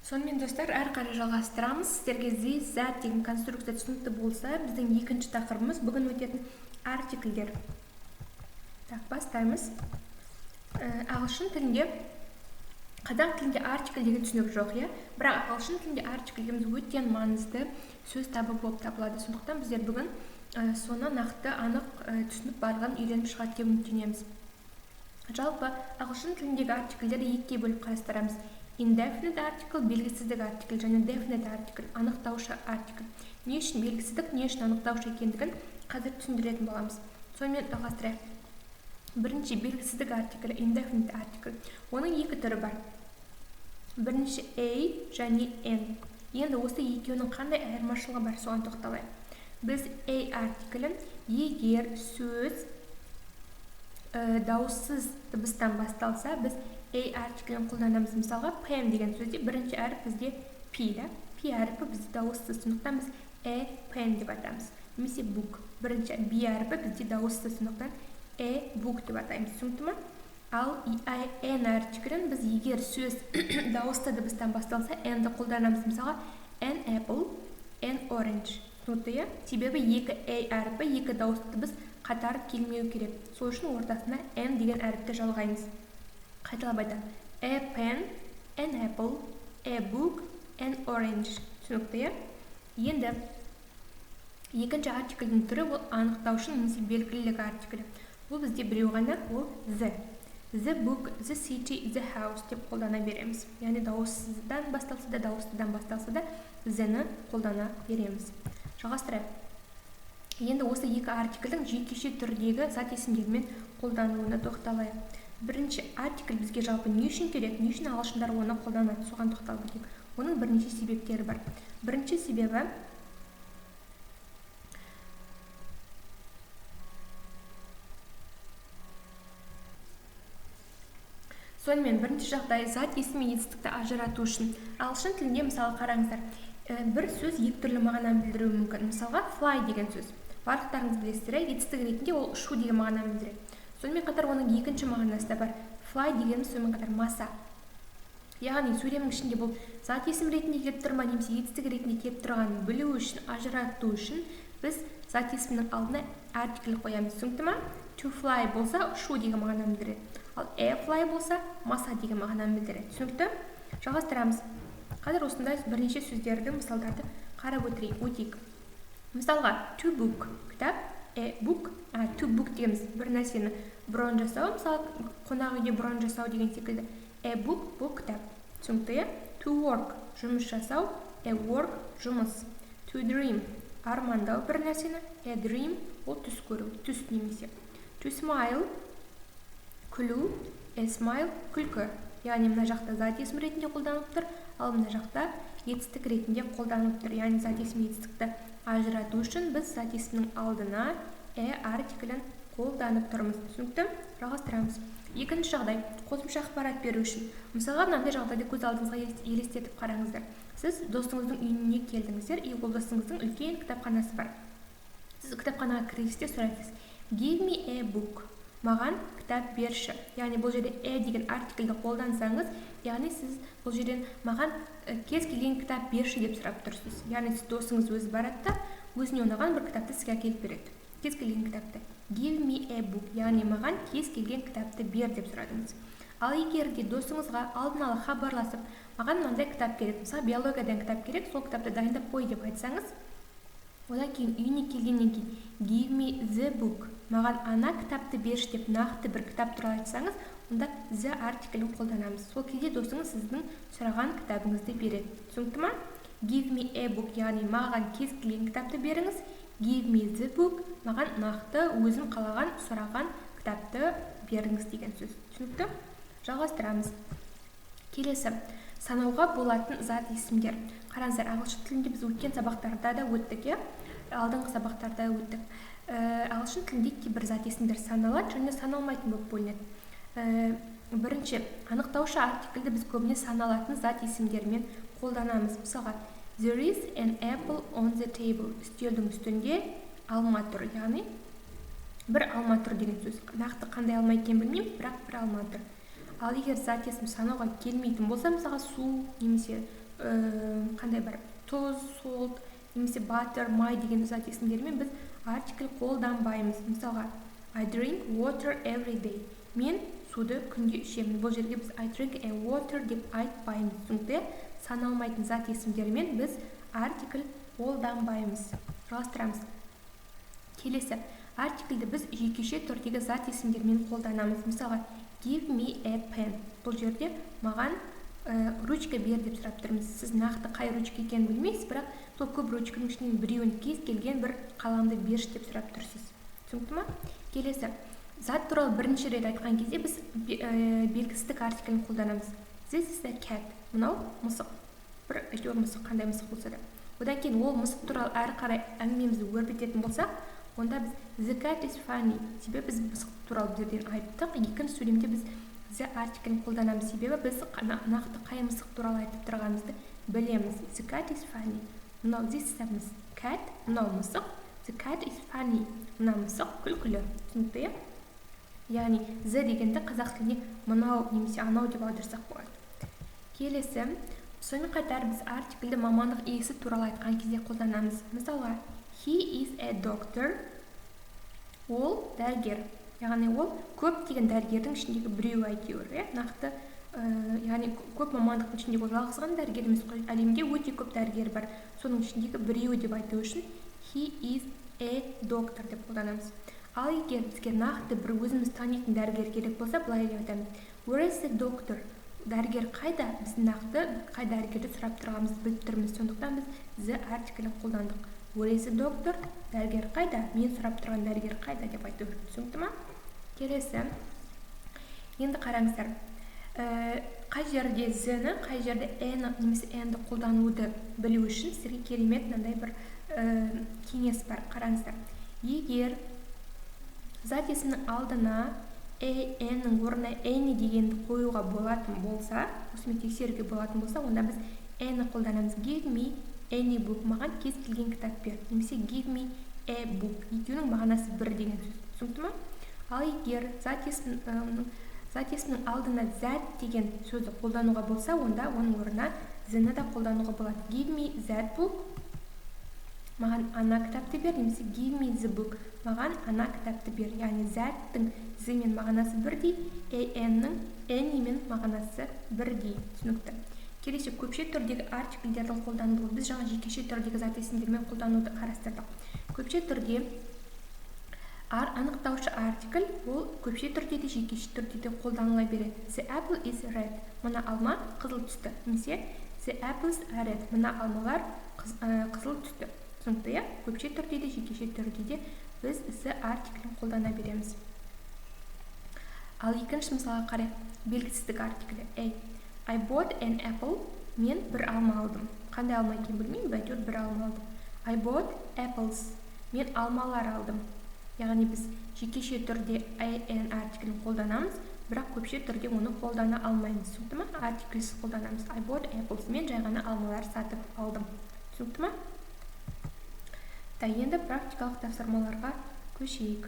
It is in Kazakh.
Сонымен достар, әрі қарай жалғастырамыз. Сіздерге this, that деген конструкция түсінікті болса, біздің екінші тақырыбымыз бүгін өтетін артикльдер. Так, бастаймыз. Ағылшын тілінде, қазақ тілінде артикль деген түсінік жоқ, иә? Бірақ ағылшын тілінде артикльдеріміз өте маңызды сөз табы болып табылады. Сондықтан біздер бүгін соны нақты, анық түсініп барлығын үйреніп шығады деп үміттенеміз. Жалпы ағылшын тіліндегі артикльдерді екіге бөліп қарастырамыз. Indefinite article, белгісіздік артикль, және definite article, анықтаушы артикль. Не үшін белгісіздік, не үшін анықтаушы екендігін қазір түсіндіретін боламыз. Сонымен жалғастырайық. Бірінші белгісіздік артикль, indefinite article. Оның екі түрі бар. Бірінші a және n. Енді осы екеуінің қандай айырмашылығы бар, соған тоқталайық. Біз a артиклін егер сөз дауыссыз дыбыстан басталса, біз a артиклін қолданамыз. Мысалға, pen деген сөзде бірінші әріп бізде p, да? P әріпі бізде дауыссыз, сондықтан біз a pen деп атаймыз. Немесе book. Бірінші b әріпі бізде дауыссыз, сондықтан a book деп атаймыз. Түсінікті ме? Ал n артиклін біз егер сөз дауысты дыбыстан басталса, n-ді қолданамыз. Мысалға, an apple, an orange. Түсінікті, себебі екі a әріпі, екі дауысты дыбыс қатар келмеу керек. Сол үшін ортасына n деген әріпті жалғаймыз. Қайталап айтамын. A pen, an apple, a book, an orange. Түсінікті, енді екінші артиклдің түрі ол анықтаушы немесе белгілілік артиклі. Бұл бізде біреу ғана, ол the. The book, the city, the house деп қолдана береміз. Яғни дауыссыздан басталса да, дауыстыдан басталса да, the-ні қолдана береміз. Жалғастырайық. Енді осы екі артиклдің жекеше түрдегі зат есімдермен қолдануына тоқталайық. Бірінші артикль бізге жалпы не үшін керек, не үшін ағылшындар оны қолданады, соған тоқталып өтейік. Оның бірнеше себептері бар. Бірінші себебі сонымен бірінші жағдай зат есім мен етістікті ажырату үшін. Ағылшын тілінде мысалы қараңыздар, бір сөз екі түрлі мағынаны білдіруі мүмкін. Мысалға, fly деген сөз. Барлықтарыңыз білесіздер, етістік ретінде ол ұшу деген мағынаны білдіреді. Сонымен қатар оның екінші мағынасы да бар. Fly дегеніміз сонымен қатар маса. Яғни сөйлемнің ішінде бұл зат есім ретінде келіп тұрма, немесе етістік ретінде келіп тұрғанын білу үшін, ажырату үшін біз зат есімнің алдына артикль қоямыз. Түсінікті ме? To fly болса ұшу деген мағынаны білдіреді. Ал a fly болса маса деген мағынаны білдіреді. Түсінікті? Жалғастырамыз. Қазір осындай бірнеше сөздердің мысалдарды қарап өтейік. Мысалға, to book, кітап, a book, to book дегеніміз бір нәрсені бұрын жасау, мысалы, қонақ үйде бұрын жасау деген секілді. A book, бұл кітап. Түсінікті? To work, жұмыс жасау, a work, жұмыс. To dream, армандау бір нәрсені, a dream, ол түс көру, түс немесе. To smile, күлу, a smile, күлкі. Яғни мына жақта зат есім ретінде қолданылып тұр, ал мына жақта етістік ретінде қолданылып тұр. Яғни зат есім етістікті ажырату үшін біз зат есімнің алдына артиклін қолданып тұрмыз. Түсінікті? Жалғастырамыз. Екінші жағдай, қосымша ақпарат беру үшін. Мысалға, мынандай жағдайды көз алдыңызға елестетіп қараңыздар. Сіз досыңыздың үйіне келдіңіздер, ол досыңыздың үлкен кітапханасы бар. Сіз кітапханаға кіргенде сұрайсыз: Give me a book. Маған кітап берші. Яғни бұл жерде деген артиклді қолдансаңыз, яғни сіз бұл жерден маған кез келген кітап берші деп сұрап тұрсыз. Яғни сіз досыңыз өзі барады да, өзіне ұнаған бір кітапты сізге әкеліп береді. Кез келген кітапты. Give me a book. Яғни маған кез келген кітапты бер деп сұрадыңыз. Ал егер де досыңызға алдын ала хабарласып, маған мынандай кітап керек, мысалы биологиядан кітап керек, сол кітапты дайындап қой деп айтсаңыз, одан кейін үйіне келгеннен кейін give me the book. Маған ана кітапты берші деп нақты бір кітап туралы айтсаңыз, онда the артиклін қолданамыз. Сол кезде досыңыз сіздің сұраған кітабыңызды береді. Түсінікті ме? Give me a book, яғни маған кез келген кітапты беріңіз. Give me the book, маған нақты өзім қалаған сұраған кітапты беріңіз деген сөз. Түсінікті? Жалғастырамыз. Келесі, санауға болатын зат есімдер. Қараңыздар, ағылшын тілінде біз өткен сабақтарда да өттік, алдыңғы сабақтарда өттік. Ағылшын тілінде кейбір зат есімдер саналады және саналмайтын болып бөлінеді. Бірінші, анықтаушы артиклді біз көбіне саналатын зат есімдермен қолданамыз. Мысалға, there is an apple on the table. Үстелдің үстінде алма тұр. Яғни бір алма тұр деген сөз. Нақты қандай алма екенін білмеймін, бірақ бір алма тұр. Ал егер зат есім санауға келмейтін болса, мысалға су немесе қандай бар тұз, солт, немесе butter, май деген зат есімдермен біз артикль қолданбаймыз. Мысалға, I drink water every day. Мен суды күнде ішемін. Бұл жерге біз I drink a water деп айтпаймыз. Түсінікті? Саналмайтын зат есімдермен біз артикль қолданбаймыз. Жалғастырамыз. Келесі, артикльді біз жекеше түрдегі зат есімдермен қолданамыз. Мысалға, give me a pen. Бұл жерде маған ручка бер деп сұрап тұрмыз. Сіз нақты қай ручка екенін білмейсіз, бірақ сол көп ручканың ішінен біреуін кез келген бір қаламды берші деп сұрап тұрсыз. Түсінікті ме? Келесі, зат туралы бірінші рет айтқан кезде біз белгісіздік артиклін қолданамыз. This is a cat. Мынау мысық. Бір әйтеуір мысық, қандай мысық болса да. Одан кейін ол мысық туралы әрі қарай әңгімемізді өрбітетін болсақ, онда біз the cat is funny. Себебі біз мысық туралы біздерден айттық. Екінші сөйлемде біз the артиклін қолданамыз. Себебі біз нақты қай мысық туралы айтып тұрғанымызды білеміз. The cat is funny. Мынау this is a cat. Мынау мысық. The cat is funny. Мынау мысық күлкілі. Түсінікті, яғни the дегенді қазақ тіліне мынау немесе анау деп аударсақ болады. Келесі, сонымен қатар біз артиклді мамандық иесі туралы айтқан кезде қолданамыз. Мысалға, he is a doctor. Ол дәрігер. Яғни ол көп деген дәрігердің ішіндегі біреу әйтеуір, нақты, яғни көп мамандықтың ішіндегі жалғыз ғана дәрігер емес қой. Әлемде өте көп дәрігер бар. Соның ішіндегі біреу деп айту үшін he is a doctor деп қолданамыз. Ал егер бізге нақты бір өзіміз танитын дәрігер керек болса, былай деп айтамыз. Where is the doctor? Дәрігер қайда? Біз нақты қай дәрігерді сұрап тұрғанымызды біліп тұрмыз. Сондықтан біз the артиклін қолдандық. Where is the doctor? Дәрігер қайда? Мен сұрап тұрған дәрігер қайда деп айту. Түсінікті ме? Келесі. Енді қараңыздар. Қай жерде the-ні, қай жерде n-ні немесе n-ді қолдануды білу үшін сізге керемет мынандай бір кеңес бар. Қараңыздар. Егер зат есімнің алдына n-нің орнына any дегенді қоюға болатын болса, осымен тексеруге болатын болса, онда біз n-ні қолданамыз. Give me any book. Маған кез келген кітап бер. Немесе give me a book. Екеуінің мағынасы бір деген сөз. Түсінікті ме? Ал егер зат есімнің алдына that деген сөзді қолдануға болса, онда оның орнына the-ні да қолдануға болады. Give me that book. Маған ана кітапты бер, немесе give me the book. Маған ана кітапты бер. Яғни that-тің з-мен мағынасы бірдей, n-нің any-мен мағынасы бірдей. Түсінікті. Келесі, көпше түрдегі артикльдердің қолданылуы. Біз жаңа жекеше түрдегі зат есімдермен қолдануды қарастырдық. Көпше түрде анықтаушы артикль ол көпше түрде де жекеше түрде де қолданыла береді. The apple is red. Мына алма қызыл түсті. Немесе the apples are red. Мына алмалар қызыл түсті. Түсінікті, көпше түрде де жекеше түрде де біз the артиклін қолдана береміз. Ал екінші мысалға қарай, белгісіздік артиклі. I bought an apple. Мен бір алма алдым. Қандай алма екенін білмеймін, әйтеуір бір алма алдым. I bought apples. Мен алмалар алдым. Яғни біз жекеше түрде an артиклін қолданамыз, бірақ көпше түрде оны қолдана алмаймыз. Түсінікті ме? Артиклсіз қолданамыз. I bought apples. Мен жай ғана алмалар сатып алдым. Түсінікті ме? Енді практикалық тапсырмаларға көшейік.